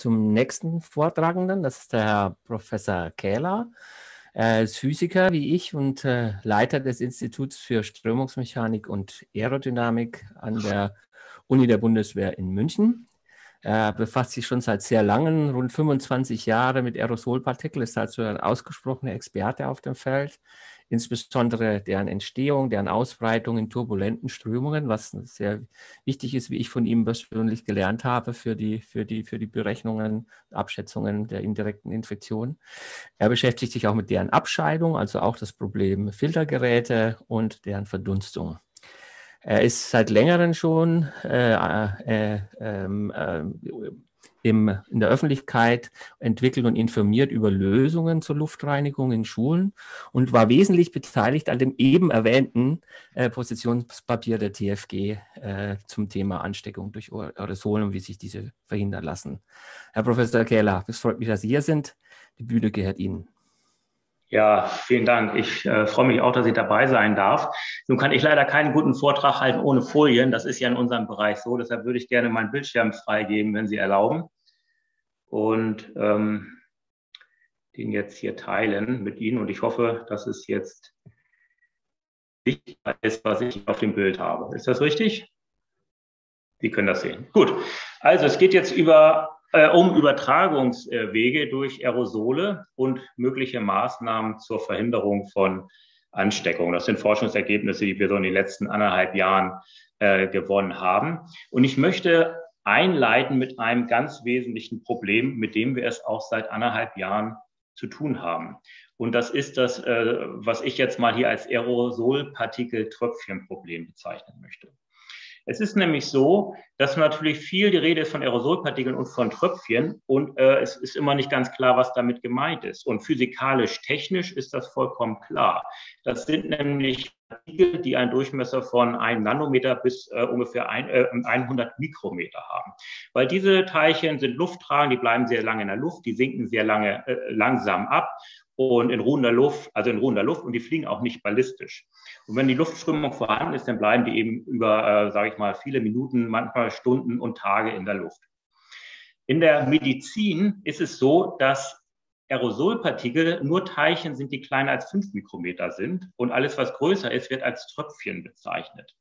zum nächsten Vortragenden. Das ist der Herr Professor Kähler. Er ist Physiker wie ich und Leiter des Instituts für Strömungsmechanik und Aerodynamik an der Uni der Bundeswehr in München. Er befasst sich schon seit sehr langen, rund 25 Jahre mit Aerosolpartikeln, ist also ein ausgesprochener Experte auf dem Feld, insbesondere deren Entstehung, deren Ausbreitung in turbulenten Strömungen, was sehr wichtig ist, wie ich von ihm persönlich gelernt habe für die Berechnungen, Abschätzungen der indirekten Infektion. Er beschäftigt sich auch mit deren Abscheidung, also auch das Problem Filtergeräte und deren Verdunstung. Er ist seit längerem schon in der Öffentlichkeit entwickelt und informiert über Lösungen zur Luftreinigung in Schulen und war wesentlich beteiligt an dem eben erwähnten Positionspapier der TFG zum Thema Ansteckung durch Aerosolen und wie sich diese verhindern lassen. Herr Professor Kähler, es freut mich, dass Sie hier sind. Die Bühne gehört Ihnen. Ja, vielen Dank. Ich freue mich auch, dass ich dabei sein darf. Nun kann ich leider keinen guten Vortrag halten ohne Folien. Das ist ja in unserem Bereich so. Deshalb würde ich gerne meinen Bildschirm freigeben, wenn Sie erlauben. Und den jetzt hier teilen mit Ihnen. Und ich hoffe, dass es jetzt sichtbar ist, was ich auf dem Bild habe. Ist das richtig? Sie können das sehen. Gut. Also es geht jetzt um Übertragungswege durch Aerosole und mögliche Maßnahmen zur Verhinderung von Ansteckung. Das sind Forschungsergebnisse, die wir so in den letzten 1,5 Jahren gewonnen haben. Und ich möchte einleiten mit einem ganz wesentlichen Problem, mit dem wir es auch seit 1,5 Jahren zu tun haben. Und das ist das, was ich jetzt mal hier als Aerosolpartikel-Tröpfchen-Problem bezeichnen möchte. Es ist nämlich so, dass natürlich viel die Rede ist von Aerosolpartikeln und von Tröpfchen und es ist immer nicht ganz klar, was damit gemeint ist. Und physikalisch-technisch ist das vollkommen klar. Das sind nämlich Partikel, die einen Durchmesser von 1 Nanometer bis ungefähr 100 Mikrometer haben. Weil diese Teilchen sind lufttragend, die bleiben sehr lange in der Luft, die sinken sehr lange langsam ab. Und in ruhender Luft, und die fliegen auch nicht ballistisch. Und wenn die Luftströmung vorhanden ist, dann bleiben die eben über, sage ich mal, viele Minuten, manchmal Stunden und Tage in der Luft. In der Medizin ist es so, dass Aerosolpartikel nur Teilchen sind, die kleiner als 5 Mikrometer sind. Und alles, was größer ist, wird als Tröpfchen bezeichnet.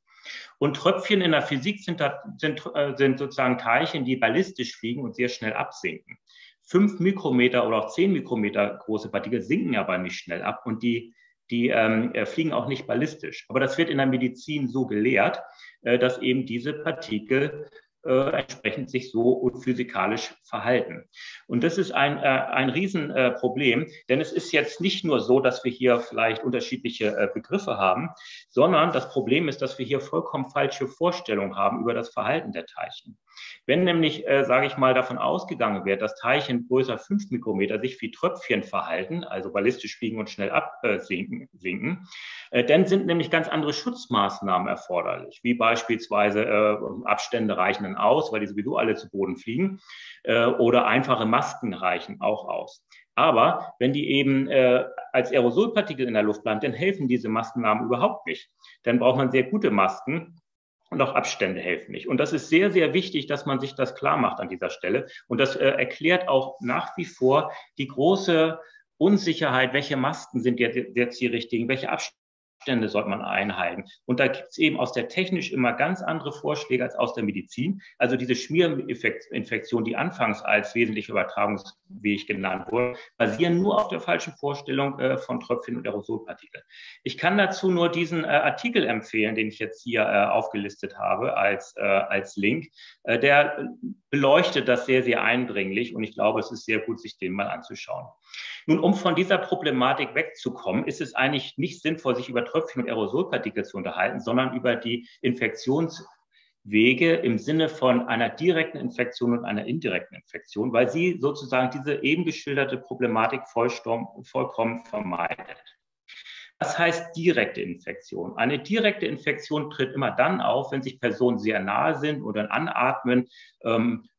Und Tröpfchen in der Physik sind sozusagen Teilchen, die ballistisch fliegen und sehr schnell absinken. 5 Mikrometer oder auch 10 Mikrometer große Partikel sinken aber nicht schnell ab und die fliegen auch nicht ballistisch. Aber das wird in der Medizin so gelehrt, dass eben diese Partikel entsprechend sich so physikalisch verhalten. Und das ist ein Riesenproblem, denn es ist jetzt nicht nur so, dass wir hier vielleicht unterschiedliche Begriffe haben, sondern das Problem ist, dass wir hier vollkommen falsche Vorstellungen haben über das Verhalten der Teilchen. Wenn nämlich, sage ich mal, davon ausgegangen wird, dass Teilchen größer 5 Mikrometer sich wie Tröpfchen verhalten, also ballistisch fliegen und schnell absinken, dann sind nämlich ganz andere Schutzmaßnahmen erforderlich, wie beispielsweise Abstände reichen dann aus, weil die sowieso alle zu Boden fliegen, oder einfache Masken reichen auch aus. Aber wenn die eben als Aerosolpartikel in der Luft bleiben, dann helfen diese Maßnahmen überhaupt nicht. Dann braucht man sehr gute Masken. Und auch Abstände helfen nicht. Und das ist sehr, sehr wichtig, dass man sich das klar macht an dieser Stelle. Und das erklärt auch nach wie vor die große Unsicherheit, welche Masken sind jetzt die richtigen, welche Abstände sollte man einhalten. Und da gibt es eben aus der Technik immer ganz andere Vorschläge als aus der Medizin. Also diese Schmierinfektion, die anfangs als wesentlicher Übertragungsweg genannt wurde, basieren nur auf der falschen Vorstellung von Tröpfchen und Aerosolpartikeln. Ich kann dazu nur diesen Artikel empfehlen, den ich jetzt hier aufgelistet habe als Link. Der beleuchtet das sehr, sehr eindringlich und ich glaube, es ist sehr gut, sich den mal anzuschauen. Nun, um von dieser Problematik wegzukommen, ist es eigentlich nicht sinnvoll, sich über Tröpfchen und Aerosolpartikel zu unterhalten, sondern über die Infektionswege im Sinne von einer direkten Infektion und einer indirekten Infektion, weil sie sozusagen diese eben geschilderte Problematik vollkommen vermeidet. Was heißt direkte Infektion? Eine direkte Infektion tritt immer dann auf, wenn sich Personen sehr nahe sind oder anatmen,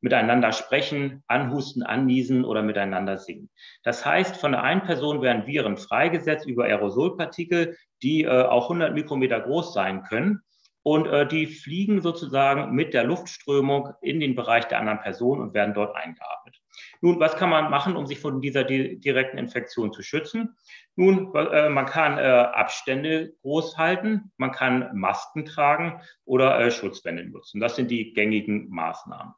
miteinander sprechen, anhusten, anniesen oder miteinander singen. Das heißt, von der einen Person werden Viren freigesetzt über Aerosolpartikel, die auch 100 Mikrometer groß sein können. und die fliegen sozusagen mit der Luftströmung in den Bereich der anderen Person und werden dort eingeatmet. Nun, was kann man machen, um sich von dieser direkten Infektion zu schützen? Nun, man kann Abstände groß halten, man kann Masken tragen oder Schutzwände nutzen. Das sind die gängigen Maßnahmen.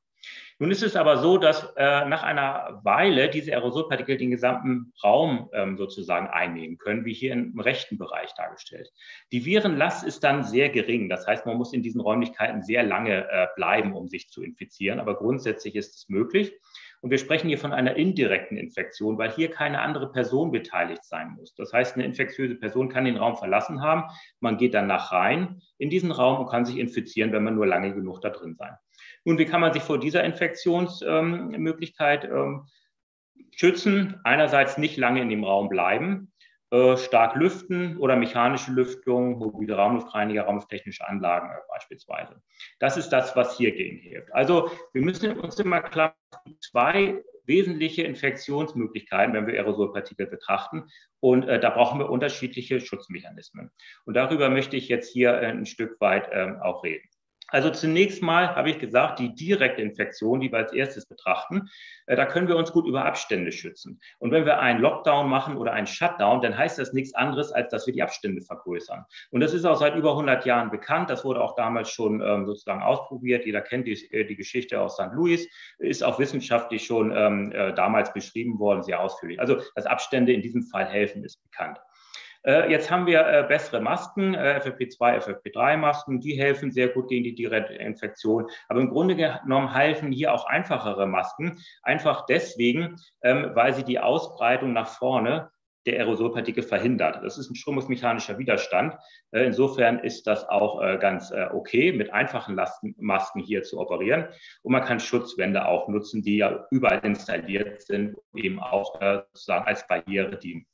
Nun ist es aber so, dass nach einer Weile diese Aerosolpartikel den gesamten Raum sozusagen einnehmen können, wie hier im rechten Bereich dargestellt. Die Virenlast ist dann sehr gering. Das heißt, man muss in diesen Räumlichkeiten sehr lange bleiben, um sich zu infizieren. Aber grundsätzlich ist es möglich. Und wir sprechen hier von einer indirekten Infektion, weil hier keine andere Person beteiligt sein muss. Das heißt, eine infektiöse Person kann den Raum verlassen haben. Man geht danach rein in diesen Raum und kann sich infizieren, wenn man nur lange genug da drin sein. Nun, wie kann man sich vor dieser Infektionsmöglichkeit schützen? Einerseits nicht lange in dem Raum bleiben, stark lüften oder mechanische Lüftung, mobile Raumluftreiniger, raumlufttechnische Anlagen beispielsweise. Das ist das, was hier gegen hilft. Also wir müssen uns immer klar machen, zwei wesentliche Infektionsmöglichkeiten, wenn wir Aerosolpartikel betrachten. Und da brauchen wir unterschiedliche Schutzmechanismen. Und darüber möchte ich jetzt hier ein Stück weit auch reden. Also zunächst mal habe ich gesagt, die direkte Infektion, die wir als erstes betrachten, da können wir uns gut über Abstände schützen. Und wenn wir einen Lockdown machen oder einen Shutdown, dann heißt das nichts anderes, als dass wir die Abstände vergrößern. Und das ist auch seit über 100 Jahren bekannt. Das wurde auch damals schon sozusagen ausprobiert. Jeder kennt die Geschichte aus St. Louis, ist auch wissenschaftlich schon damals beschrieben worden, sehr ausführlich. Also, dass Abstände in diesem Fall helfen, ist bekannt. Jetzt haben wir bessere Masken, FFP2, FFP3-Masken, die helfen sehr gut gegen die direkte Infektion. Aber im Grunde genommen helfen hier auch einfachere Masken, einfach deswegen, weil sie die Ausbreitung nach vorne der Aerosolpartikel verhindert. Das ist ein strömungsmechanischer Widerstand. Insofern ist das auch ganz okay, mit einfachen Masken hier zu operieren. Und man kann Schutzwände auch nutzen, die ja überall installiert sind, eben auch sozusagen als Barriere dienen.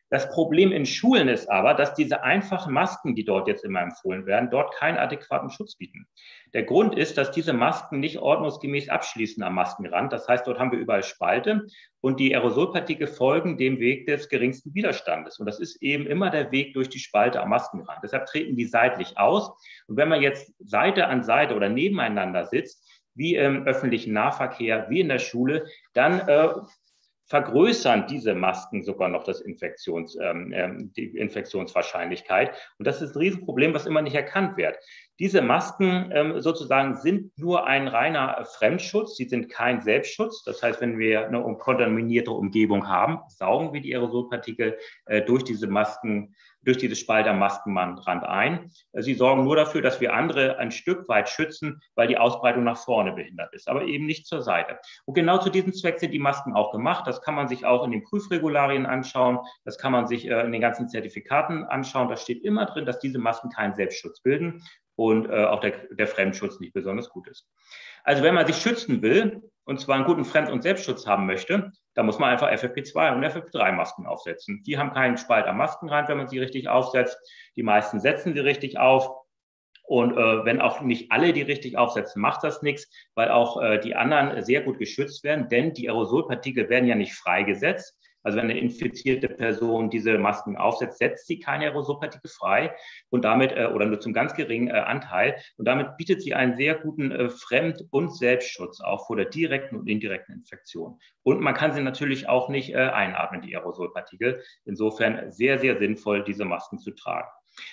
Das Problem in Schulen ist aber, dass diese einfachen Masken, die dort jetzt immer empfohlen werden, dort keinen adäquaten Schutz bieten. Der Grund ist, dass diese Masken nicht ordnungsgemäß abschließen am Maskenrand. Das heißt, dort haben wir überall Spalte und die Aerosolpartikel folgen dem Weg des geringsten Widerstandes. Und das ist eben immer der Weg durch die Spalte am Maskenrand. Deshalb treten die seitlich aus. Und wenn man jetzt Seite an Seite oder nebeneinander sitzt, wie im öffentlichen Nahverkehr, wie in der Schule, dann vergrößern diese Masken sogar noch die Infektionswahrscheinlichkeit. Und das ist ein Riesenproblem, was immer nicht erkannt wird. Diese Masken sozusagen sind nur ein reiner Fremdschutz, sie sind kein Selbstschutz. Das heißt, wenn wir eine kontaminierte Umgebung haben, saugen wir die Aerosolpartikel durch diese Masken, durch diese Spalte am Maskenrand ein. Sie sorgen nur dafür, dass wir andere ein Stück weit schützen, weil die Ausbreitung nach vorne behindert ist, aber eben nicht zur Seite. Und genau zu diesem Zweck sind die Masken auch gemacht. Das kann man sich auch in den Prüfregularien anschauen. Das kann man sich in den ganzen Zertifikaten anschauen. Da steht immer drin, dass diese Masken keinen Selbstschutz bilden und auch der Fremdschutz nicht besonders gut ist. Also wenn man sich schützen will, und zwar einen guten Fremd- und Selbstschutz haben möchte, da muss man einfach FFP2 und FFP3-Masken aufsetzen. Die haben keinen Spalt am Maskenrand, wenn man sie richtig aufsetzt. Die meisten setzen sie richtig auf. Und wenn auch nicht alle die richtig aufsetzen, macht das nichts, weil auch die anderen sehr gut geschützt werden, denn die Aerosolpartikel werden ja nicht freigesetzt. Also wenn eine infizierte Person diese Masken aufsetzt, setzt sie keine Aerosolpartikel frei und damit oder nur zum ganz geringen Anteil. Und damit bietet sie einen sehr guten Fremd- und Selbstschutz auch vor der direkten und indirekten Infektion. Und man kann sie natürlich auch nicht einatmen, die Aerosolpartikel. Insofern sehr, sehr sinnvoll, diese Masken zu tragen.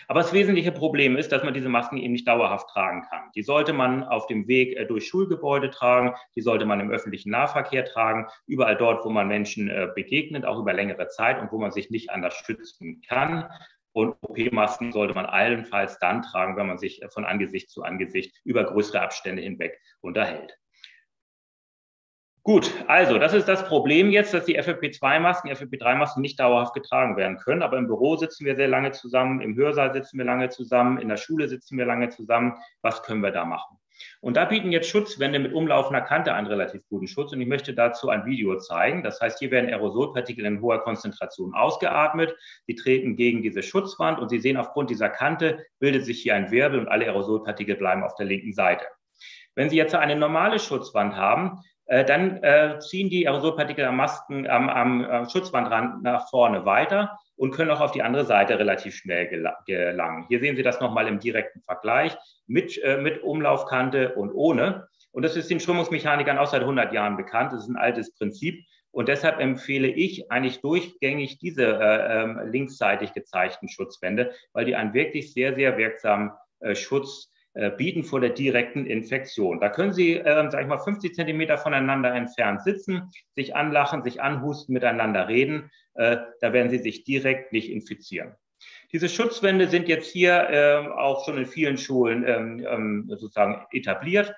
Aber das wesentliche Problem ist, dass man diese Masken eben nicht dauerhaft tragen kann. Die sollte man auf dem Weg durch Schulgebäude tragen, die sollte man im öffentlichen Nahverkehr tragen, überall dort, wo man Menschen begegnet, auch über längere Zeit und wo man sich nicht anders schützen kann. Und OP-Masken sollte man allenfalls dann tragen, wenn man sich von Angesicht zu Angesicht über größere Abstände hinweg unterhält. Gut, also das ist das Problem jetzt, dass die FFP2-Masken, FFP3-Masken nicht dauerhaft getragen werden können. Aber im Büro sitzen wir sehr lange zusammen, im Hörsaal sitzen wir lange zusammen, in der Schule sitzen wir lange zusammen. Was können wir da machen? Und da bieten jetzt Schutzwände mit umlaufender Kante einen relativ guten Schutz. Und ich möchte dazu ein Video zeigen. Das heißt, hier werden Aerosolpartikel in hoher Konzentration ausgeatmet. Sie treten gegen diese Schutzwand und Sie sehen, aufgrund dieser Kante bildet sich hier ein Wirbel und alle Aerosolpartikel bleiben auf der linken Seite. Wenn Sie jetzt eine normale Schutzwand haben, dann ziehen die Aerosolpartikel am Schutzwandrand nach vorne weiter und können auch auf die andere Seite relativ schnell gelangen. Hier sehen Sie das nochmal im direkten Vergleich mit Umlaufkante und ohne. Und das ist den Strömungsmechanikern auch seit 100 Jahren bekannt. Das ist ein altes Prinzip. Und deshalb empfehle ich eigentlich durchgängig diese linksseitig gezeigten Schutzwände, weil die einen wirklich sehr, sehr wirksamen Schutz bieten vor der direkten Infektion. Da können Sie, sag ich mal, 50 Zentimeter voneinander entfernt sitzen, sich anlachen, sich anhusten, miteinander reden. Da werden Sie sich direkt nicht infizieren. Diese Schutzwände sind jetzt hier auch schon in vielen Schulen sozusagen etabliert.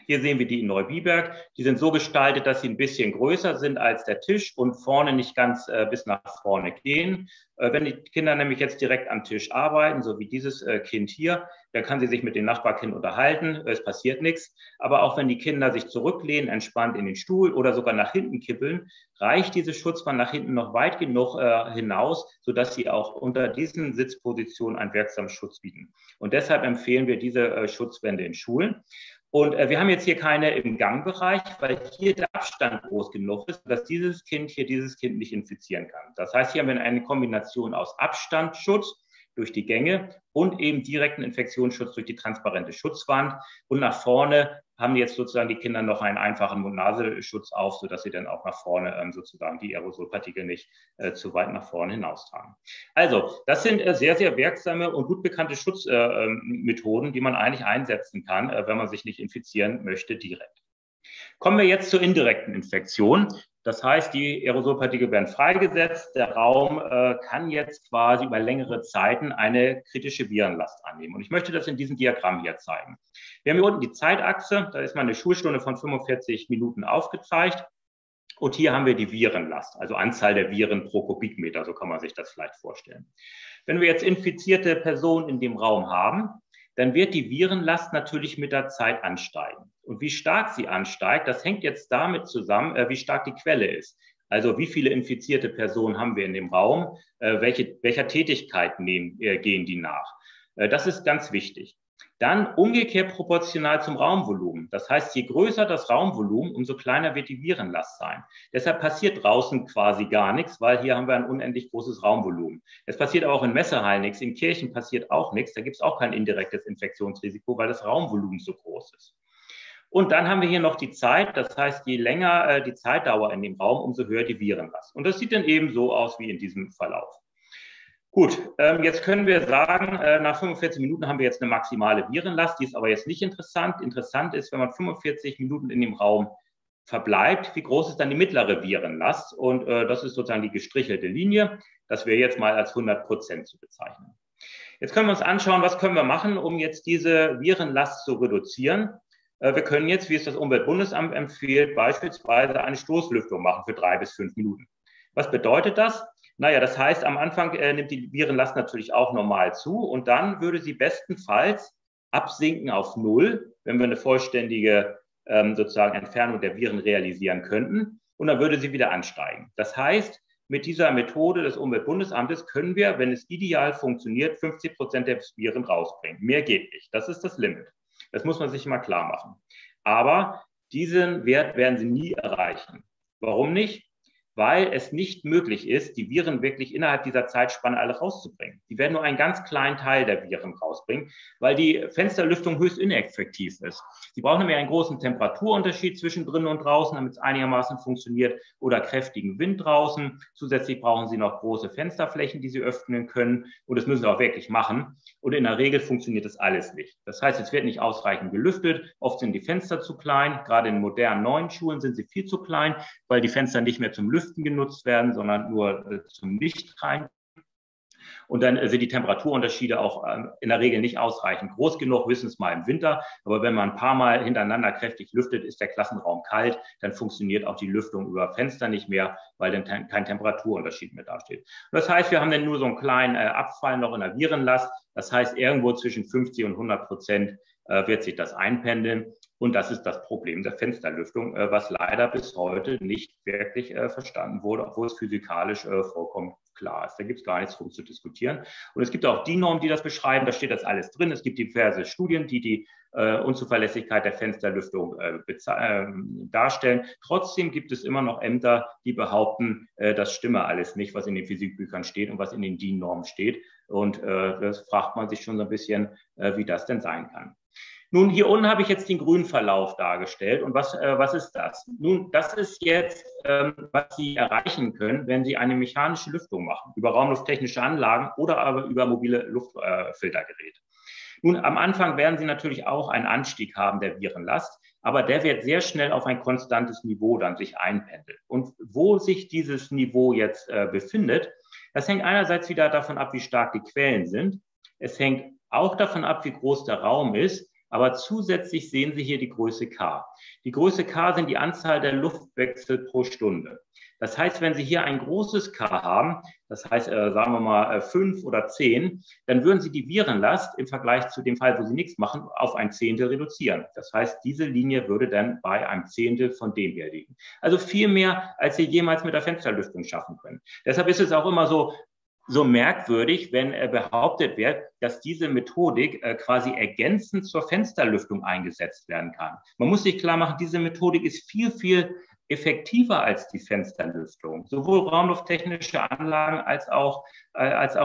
Hier sehen wir die in Neubiberg. Die sind so gestaltet, dass sie ein bisschen größer sind als der Tisch und vorne nicht ganz bis nach vorne gehen. Wenn die Kinder nämlich jetzt direkt am Tisch arbeiten, so wie dieses Kind hier, dann kann sie sich mit dem Nachbarkind unterhalten. Es passiert nichts. Aber auch wenn die Kinder sich zurücklehnen, entspannt in den Stuhl oder sogar nach hinten kippeln, reicht diese Schutzwand nach hinten noch weit genug hinaus, sodass sie auch unter diesen Sitzpositionen einen wirksamen Schutz bieten. Und deshalb empfehlen wir diese Schutzwände in Schulen. Und wir haben jetzt hier keine im Gangbereich, weil hier der Abstand groß genug ist, dass dieses Kind nicht infizieren kann. Das heißt, hier haben wir eine Kombination aus Abstandsschutz durch die Gänge und eben direkten Infektionsschutz durch die transparente Schutzwand. Und nach vorne haben jetzt sozusagen die Kinder noch einen einfachen Mund-Nase-Schutz auf, sodass sie dann auch nach vorne sozusagen die Aerosolpartikel nicht zu weit nach vorne hinaustragen. Also, das sind sehr, sehr wirksame und gut bekannte Schutzmethoden, die man eigentlich einsetzen kann, wenn man sich nicht infizieren möchte direkt. Kommen wir jetzt zur indirekten Infektion. Das heißt, die Aerosolpartikel werden freigesetzt. Der Raum kann jetzt quasi über längere Zeiten eine kritische Virenlast annehmen. Und ich möchte das in diesem Diagramm hier zeigen. Wir haben hier unten die Zeitachse. Da ist mal eine Schulstunde von 45 Minuten aufgezeigt. Und hier haben wir die Virenlast, also Anzahl der Viren pro Kubikmeter. So kann man sich das vielleicht vorstellen. Wenn wir jetzt infizierte Personen in dem Raum haben, dann wird die Virenlast natürlich mit der Zeit ansteigen. Und wie stark sie ansteigt, das hängt jetzt damit zusammen, wie stark die Quelle ist. Also wie viele infizierte Personen haben wir in dem Raum, welcher Tätigkeit gehen die nach. Das ist ganz wichtig. Dann umgekehrt proportional zum Raumvolumen. Das heißt, je größer das Raumvolumen, umso kleiner wird die Virenlast sein. Deshalb passiert draußen quasi gar nichts, weil hier haben wir ein unendlich großes Raumvolumen. Es passiert auch in Messehallen nichts, in Kirchen passiert auch nichts. Da gibt es auch kein indirektes Infektionsrisiko, weil das Raumvolumen so groß ist. Und dann haben wir hier noch die Zeit. Das heißt, je länger die Zeitdauer in dem Raum, umso höher die Virenlast. Und das sieht dann eben so aus wie in diesem Verlauf. Gut, jetzt können wir sagen, nach 45 Minuten haben wir jetzt eine maximale Virenlast, die ist aber jetzt nicht interessant. Interessant ist, wenn man 45 Minuten in dem Raum verbleibt, wie groß ist dann die mittlere Virenlast? Und das ist sozusagen die gestrichelte Linie, das wäre jetzt mal als 100% zu bezeichnen. Jetzt können wir uns anschauen, was können wir machen, um jetzt diese Virenlast zu reduzieren. Wir können jetzt, wie es das Umweltbundesamt empfiehlt, beispielsweise eine Stoßlüftung machen für 3 bis 5 Minuten. Was bedeutet das? Naja, das heißt, am Anfang nimmt die Virenlast natürlich auch normal zu und dann würde sie bestenfalls absinken auf 0, wenn wir eine vollständige sozusagen Entfernung der Viren realisieren könnten, und dann würde sie wieder ansteigen. Das heißt, mit dieser Methode des Umweltbundesamtes können wir, wenn es ideal funktioniert, 50% der Viren rausbringen. Mehr geht nicht. Das ist das Limit. Das muss man sich mal klar machen. Aber diesen Wert werden Sie nie erreichen. Warum nicht? Weil es nicht möglich ist, die Viren wirklich innerhalb dieser Zeitspanne alle rauszubringen. Die werden nur einen ganz kleinen Teil der Viren rausbringen, weil die Fensterlüftung höchst ineffektiv ist. Sie brauchen nämlich einen großen Temperaturunterschied zwischen drinnen und draußen, damit es einigermaßen funktioniert, oder kräftigen Wind draußen. Zusätzlich brauchen Sie noch große Fensterflächen, die Sie öffnen können, und das müssen Sie auch wirklich machen. Und in der Regel funktioniert das alles nicht. Das heißt, es wird nicht ausreichend gelüftet. Oft sind die Fenster zu klein. Gerade in modernen neuen Schulen sind sie viel zu klein, weil die Fenster nicht mehr zum Lüften genutzt werden, sondern nur zum Licht rein. Und dann sind die Temperaturunterschiede auch in der Regel nicht ausreichend groß genug, höchstens mal im Winter. Aber wenn man ein paar Mal hintereinander kräftig lüftet, ist der Klassenraum kalt, dann funktioniert auch die Lüftung über Fenster nicht mehr, weil dann kein Temperaturunterschied mehr dasteht. Und das heißt, wir haben dann nur so einen kleinen Abfall noch in der Virenlast. Das heißt, irgendwo zwischen 50 und 100% wird sich das einpendeln. Und das ist das Problem der Fensterlüftung, was leider bis heute nicht wirklich verstanden wurde, obwohl es physikalisch vollkommen klar ist. Da gibt es gar nichts drum zu diskutieren. Und es gibt auch die Normen, die das beschreiben. Da steht das alles drin. Es gibt diverse Studien, die Unzuverlässigkeit der Fensterlüftung darstellen. Trotzdem gibt es immer noch Ämter, die behaupten, das stimme alles nicht, was in den Physikbüchern steht und was in den DIN-Normen steht. Und das fragt man sich schon so ein bisschen, wie das denn sein kann. Nun, hier unten habe ich jetzt den grünen Verlauf dargestellt. Und was ist das? Nun, das ist jetzt, was Sie erreichen können, wenn Sie eine mechanische Lüftung machen, über raumlufttechnische Anlagen oder aber über mobile Luftfiltergeräte. Nun, am Anfang werden Sie natürlich auch einen Anstieg haben der Virenlast, aber der wird sehr schnell auf ein konstantes Niveau dann sich einpendeln. Und wo sich dieses Niveau jetzt befindet, das hängt einerseits wieder davon ab, wie stark die Quellen sind. Es hängt auch davon ab, wie groß der Raum ist. Aber zusätzlich sehen Sie hier die Größe K. Die Größe K sind die Anzahl der Luftwechsel pro Stunde. Das heißt, wenn Sie hier ein großes K haben, das heißt, sagen wir mal 5 oder 10, dann würden Sie die Virenlast im Vergleich zu dem Fall, wo Sie nichts machen, auf ein Zehntel reduzieren. Das heißt, diese Linie würde dann bei einem Zehntel von dem hier liegen. Also viel mehr, als Sie jemals mit der Fensterlüftung schaffen können. Deshalb ist es auch immer so merkwürdig, wenn behauptet wird, dass diese Methodik quasi ergänzend zur Fensterlüftung eingesetzt werden kann. Man muss sich klar machen, diese Methodik ist viel, viel effektiver als die Fensterlüftung. Sowohl raumlufttechnische Anlagen als auch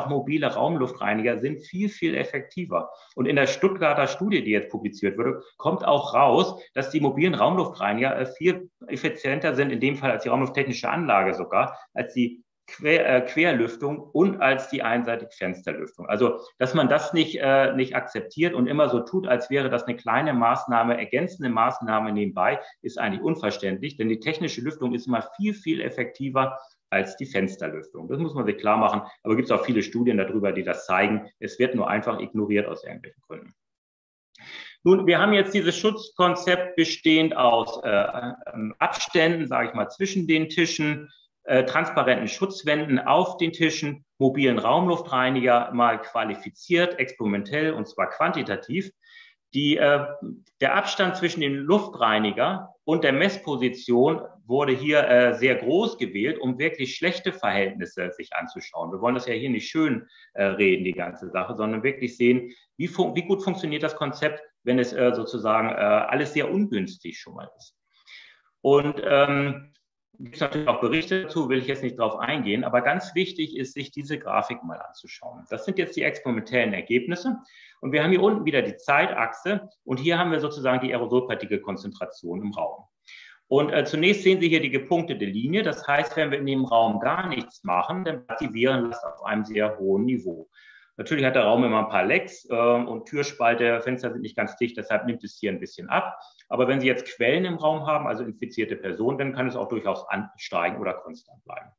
mobile Raumluftreiniger sind viel, viel effektiver. Und in der Stuttgarter Studie, die jetzt publiziert wurde, kommt auch raus, dass die mobilen Raumluftreiniger viel effizienter sind, in dem Fall als die raumlufttechnische Anlage sogar, als die Querlüftung und als die einseitige Fensterlüftung. Also, dass man das nicht akzeptiert und immer so tut, als wäre das eine kleine Maßnahme, ergänzende Maßnahme nebenbei, ist eigentlich unverständlich, denn die technische Lüftung ist immer viel, viel effektiver als die Fensterlüftung. Das muss man sich klar machen, aber gibt es auch viele Studien darüber, die das zeigen. Es wird nur einfach ignoriert aus irgendwelchen Gründen. Nun, wir haben jetzt dieses Schutzkonzept bestehend aus Abständen, sage ich mal, zwischen den Tischen, transparenten Schutzwänden auf den Tischen, mobilen Raumluftreiniger mal qualifiziert, experimentell und zwar quantitativ. Der Abstand zwischen dem Luftreiniger und der Messposition wurde hier sehr groß gewählt, um wirklich schlechte Verhältnisse sich anzuschauen. Wir wollen das ja hier nicht schön reden, die ganze Sache, sondern wirklich sehen, wie gut funktioniert das Konzept, wenn es sozusagen alles sehr ungünstig schon mal ist. Und gibt es natürlich auch Berichte dazu, will ich jetzt nicht drauf eingehen, aber ganz wichtig ist, sich diese Grafik mal anzuschauen. Das sind jetzt die experimentellen Ergebnisse und wir haben hier unten wieder die Zeitachse und hier haben wir sozusagen die Aerosolpartikelkonzentration im Raum. Und zunächst sehen Sie hier die gepunktete Linie, das heißt, wenn wir in dem Raum gar nichts machen, dann bleibt die Virenlast auf einem sehr hohen Niveau. Natürlich hat der Raum immer ein paar Lecks und Türspalte, Fenster sind nicht ganz dicht, deshalb nimmt es hier ein bisschen ab. Aber wenn Sie jetzt Quellen im Raum haben, also infizierte Personen, dann kann es auch durchaus ansteigen oder konstant bleiben.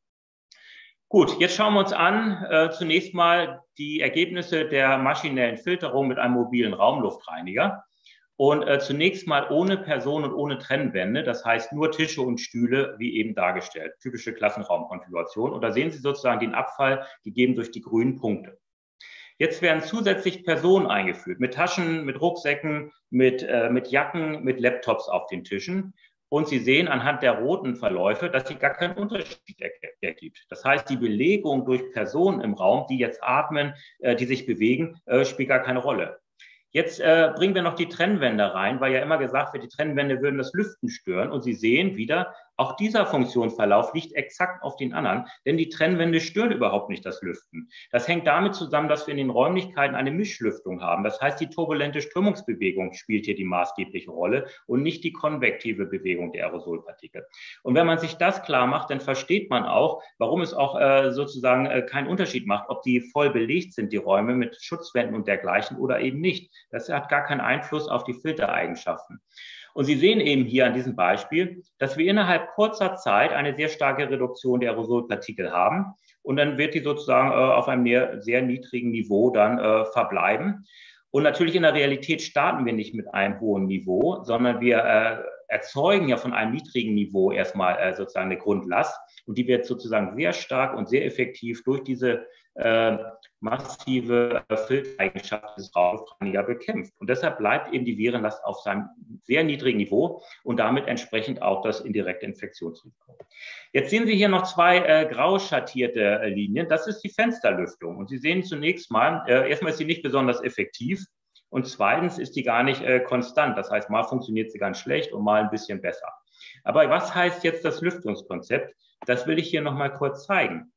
Gut, jetzt schauen wir uns an zunächst mal die Ergebnisse der maschinellen Filterung mit einem mobilen Raumluftreiniger. Und zunächst mal ohne Person und ohne Trennwände, das heißt nur Tische und Stühle, wie eben dargestellt, typische Klassenraumkonfiguration. Und da sehen Sie sozusagen den Abfall gegeben durch die grünen Punkte. Jetzt werden zusätzlich Personen eingeführt, mit Taschen, mit Rucksäcken, mit Jacken, mit Laptops auf den Tischen. Und Sie sehen anhand der roten Verläufe, dass sich gar keinen Unterschied ergibt. Das heißt, die Belegung durch Personen im Raum, die jetzt atmen, die sich bewegen, spielt gar keine Rolle. Jetzt bringen wir noch die Trennwände rein, weil ja immer gesagt wird, die Trennwände würden das Lüften stören. Und Sie sehen wieder, auch dieser Funktionsverlauf liegt exakt auf den anderen, denn die Trennwände stören überhaupt nicht das Lüften. Das hängt damit zusammen, dass wir in den Räumlichkeiten eine Mischlüftung haben. Das heißt, die turbulente Strömungsbewegung spielt hier die maßgebliche Rolle und nicht die konvektive Bewegung der Aerosolpartikel. Und wenn man sich das klar macht, dann versteht man auch, warum es auch sozusagen keinen Unterschied macht, ob die voll belegt sind, die Räume mit Schutzwänden und dergleichen oder eben nicht. Das hat gar keinen Einfluss auf die Filtereigenschaften. Und Sie sehen eben hier an diesem Beispiel, dass wir innerhalb kurzer Zeit eine sehr starke Reduktion der Aerosolpartikel haben. Und dann wird die sozusagen auf einem sehr niedrigen Niveau dann verbleiben. Und natürlich in der Realität starten wir nicht mit einem hohen Niveau, sondern wir erzeugen ja von einem niedrigen Niveau erstmal sozusagen eine Grundlast. Und die wird sozusagen sehr stark und sehr effektiv durch diese massive Filtereigenschaft des Raumluftreiniger bekämpft. Und deshalb bleibt eben die Virenlast auf seinem sehr niedrigen Niveau und damit entsprechend auch das indirekte Infektionsrisiko. Jetzt sehen Sie hier noch zwei grau schattierte Linien. Das ist die Fensterlüftung. Und Sie sehen zunächst mal, erstmal ist sie nicht besonders effektiv. Und zweitens ist die gar nicht konstant. Das heißt, mal funktioniert sie ganz schlecht und mal ein bisschen besser. Aber was heißt jetzt das Lüftungskonzept? Das will ich hier nochmal kurz zeigen.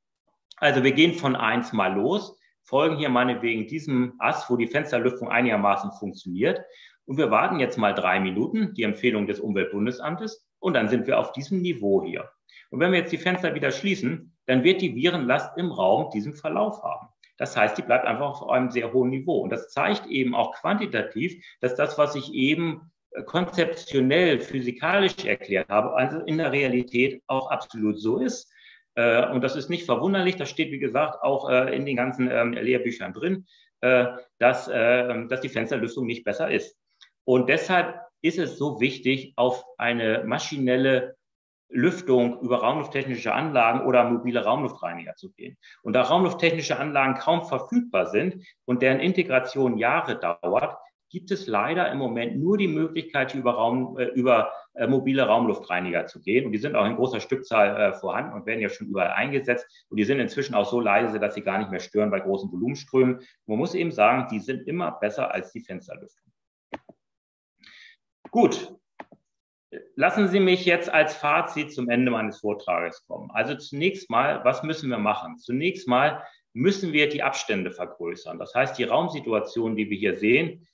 Also wir gehen von 1 mal los, folgen hier meinetwegen diesem Ast, wo die Fensterlüftung einigermaßen funktioniert. Und wir warten jetzt mal 3 Minuten, die Empfehlung des Umweltbundesamtes, und dann sind wir auf diesem Niveau hier. Und wenn wir jetzt die Fenster wieder schließen, dann wird die Virenlast im Raum diesen Verlauf haben. Das heißt, die bleibt einfach auf einem sehr hohen Niveau. Und das zeigt eben auch quantitativ, dass das, was ich eben konzeptionell, physikalisch erklärt habe, also in der Realität auch absolut so ist. Und das ist nicht verwunderlich, das steht, wie gesagt, auch in den ganzen Lehrbüchern drin, dass die Fensterlüftung nicht besser ist. Und deshalb ist es so wichtig, auf eine maschinelle Lüftung über raumlufttechnische Anlagen oder mobile Raumluftreiniger zu gehen. Und da raumlufttechnische Anlagen kaum verfügbar sind und deren Integration Jahre dauert, gibt es leider im Moment nur die Möglichkeit, über mobile Raumluftreiniger zu gehen. Und die sind auch in großer Stückzahl vorhanden und werden ja schon überall eingesetzt. Und die sind inzwischen auch so leise, dass sie gar nicht mehr stören bei großen Volumenströmen. Man muss eben sagen, die sind immer besser als die Fensterlüftung. Gut. Lassen Sie mich jetzt als Fazit zum Ende meines Vortrages kommen. Also zunächst mal, was müssen wir machen? Zunächst mal müssen wir die Abstände vergrößern. Das heißt, die Raumsituation, die wir hier sehen,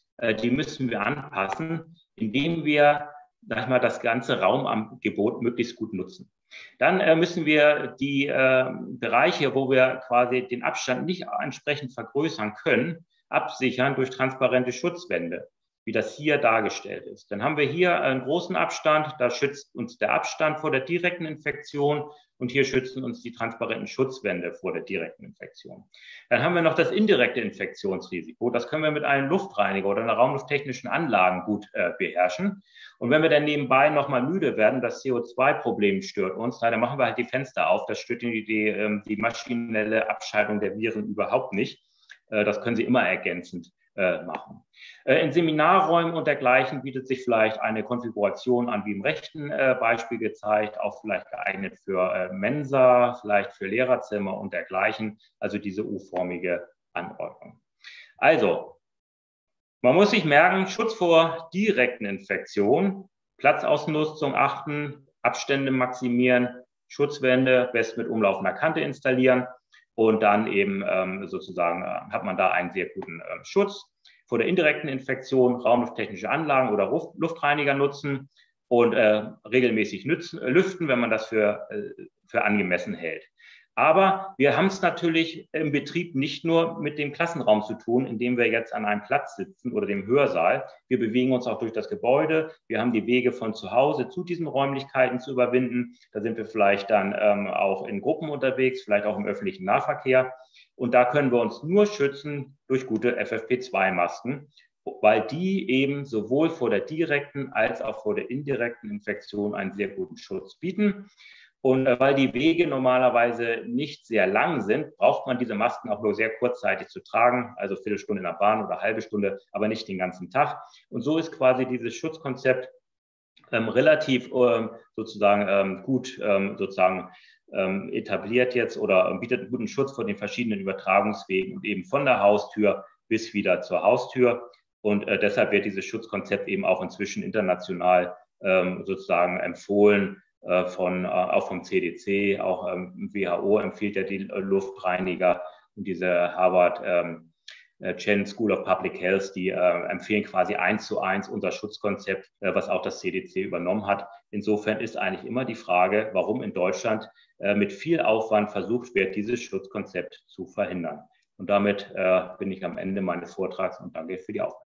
die müssen wir anpassen, indem wir, sag ich mal, das ganze Raumangebot möglichst gut nutzen. Dann müssen wir die Bereiche, wo wir quasi den Abstand nicht entsprechend vergrößern können, absichern durch transparente Schutzwände, wie das hier dargestellt ist. Dann haben wir hier einen großen Abstand, da schützt uns der Abstand vor der direkten Infektion und hier schützen uns die transparenten Schutzwände vor der direkten Infektion. Dann haben wir noch das indirekte Infektionsrisiko. Das können wir mit einem Luftreiniger oder einer raumlufttechnischen Anlage gut beherrschen. Und wenn wir dann nebenbei nochmal müde werden, das CO2-Problem stört uns, dann machen wir halt die Fenster auf. Das stört die maschinelle Abscheidung der Viren überhaupt nicht. Das können Sie immer ergänzend machen. In Seminarräumen und dergleichen bietet sich vielleicht eine Konfiguration an, wie im rechten Beispiel gezeigt, auch vielleicht geeignet für Mensa, vielleicht für Lehrerzimmer und dergleichen, also diese U-förmige Anordnung. Also, man muss sich merken, Schutz vor direkten Infektionen, Platzausnutzung achten, Abstände maximieren, Schutzwände best mit umlaufender Kante installieren und dann eben sozusagen hat man da einen sehr guten Schutz. Vor der indirekten Infektion raumlufttechnische Anlagen oder Luftreiniger nutzen und regelmäßig lüften, wenn man das für angemessen hält. Aber wir haben es natürlich im Betrieb nicht nur mit dem Klassenraum zu tun, in dem wir jetzt an einem Platz sitzen oder dem Hörsaal. Wir bewegen uns auch durch das Gebäude. Wir haben die Wege von zu Hause zu diesen Räumlichkeiten zu überwinden. Da sind wir vielleicht dann auch in Gruppen unterwegs, vielleicht auch im öffentlichen Nahverkehr. Und da können wir uns nur schützen durch gute FFP2-Masken, weil die eben sowohl vor der direkten als auch vor der indirekten Infektion einen sehr guten Schutz bieten. Und weil die Wege normalerweise nicht sehr lang sind, braucht man diese Masken auch nur sehr kurzzeitig zu tragen, also Viertelstunde in der Bahn oder halbe Stunde, aber nicht den ganzen Tag. Und so ist quasi dieses Schutzkonzept relativ sozusagen gut etabliert jetzt oder bietet einen guten Schutz vor den verschiedenen Übertragungswegen und eben von der Haustür bis wieder zur Haustür. Und deshalb wird dieses Schutzkonzept eben auch inzwischen international sozusagen empfohlen, auch vom CDC, auch WHO empfiehlt ja die Luftreiniger und diese Harvard Chen School of Public Health, die empfehlen quasi 1:1 unser Schutzkonzept, was auch das CDC übernommen hat. Insofern ist eigentlich immer die Frage, warum in Deutschland mit viel Aufwand versucht wird, dieses Schutzkonzept zu verhindern. Und damit bin ich am Ende meines Vortrags und danke für die Aufmerksamkeit.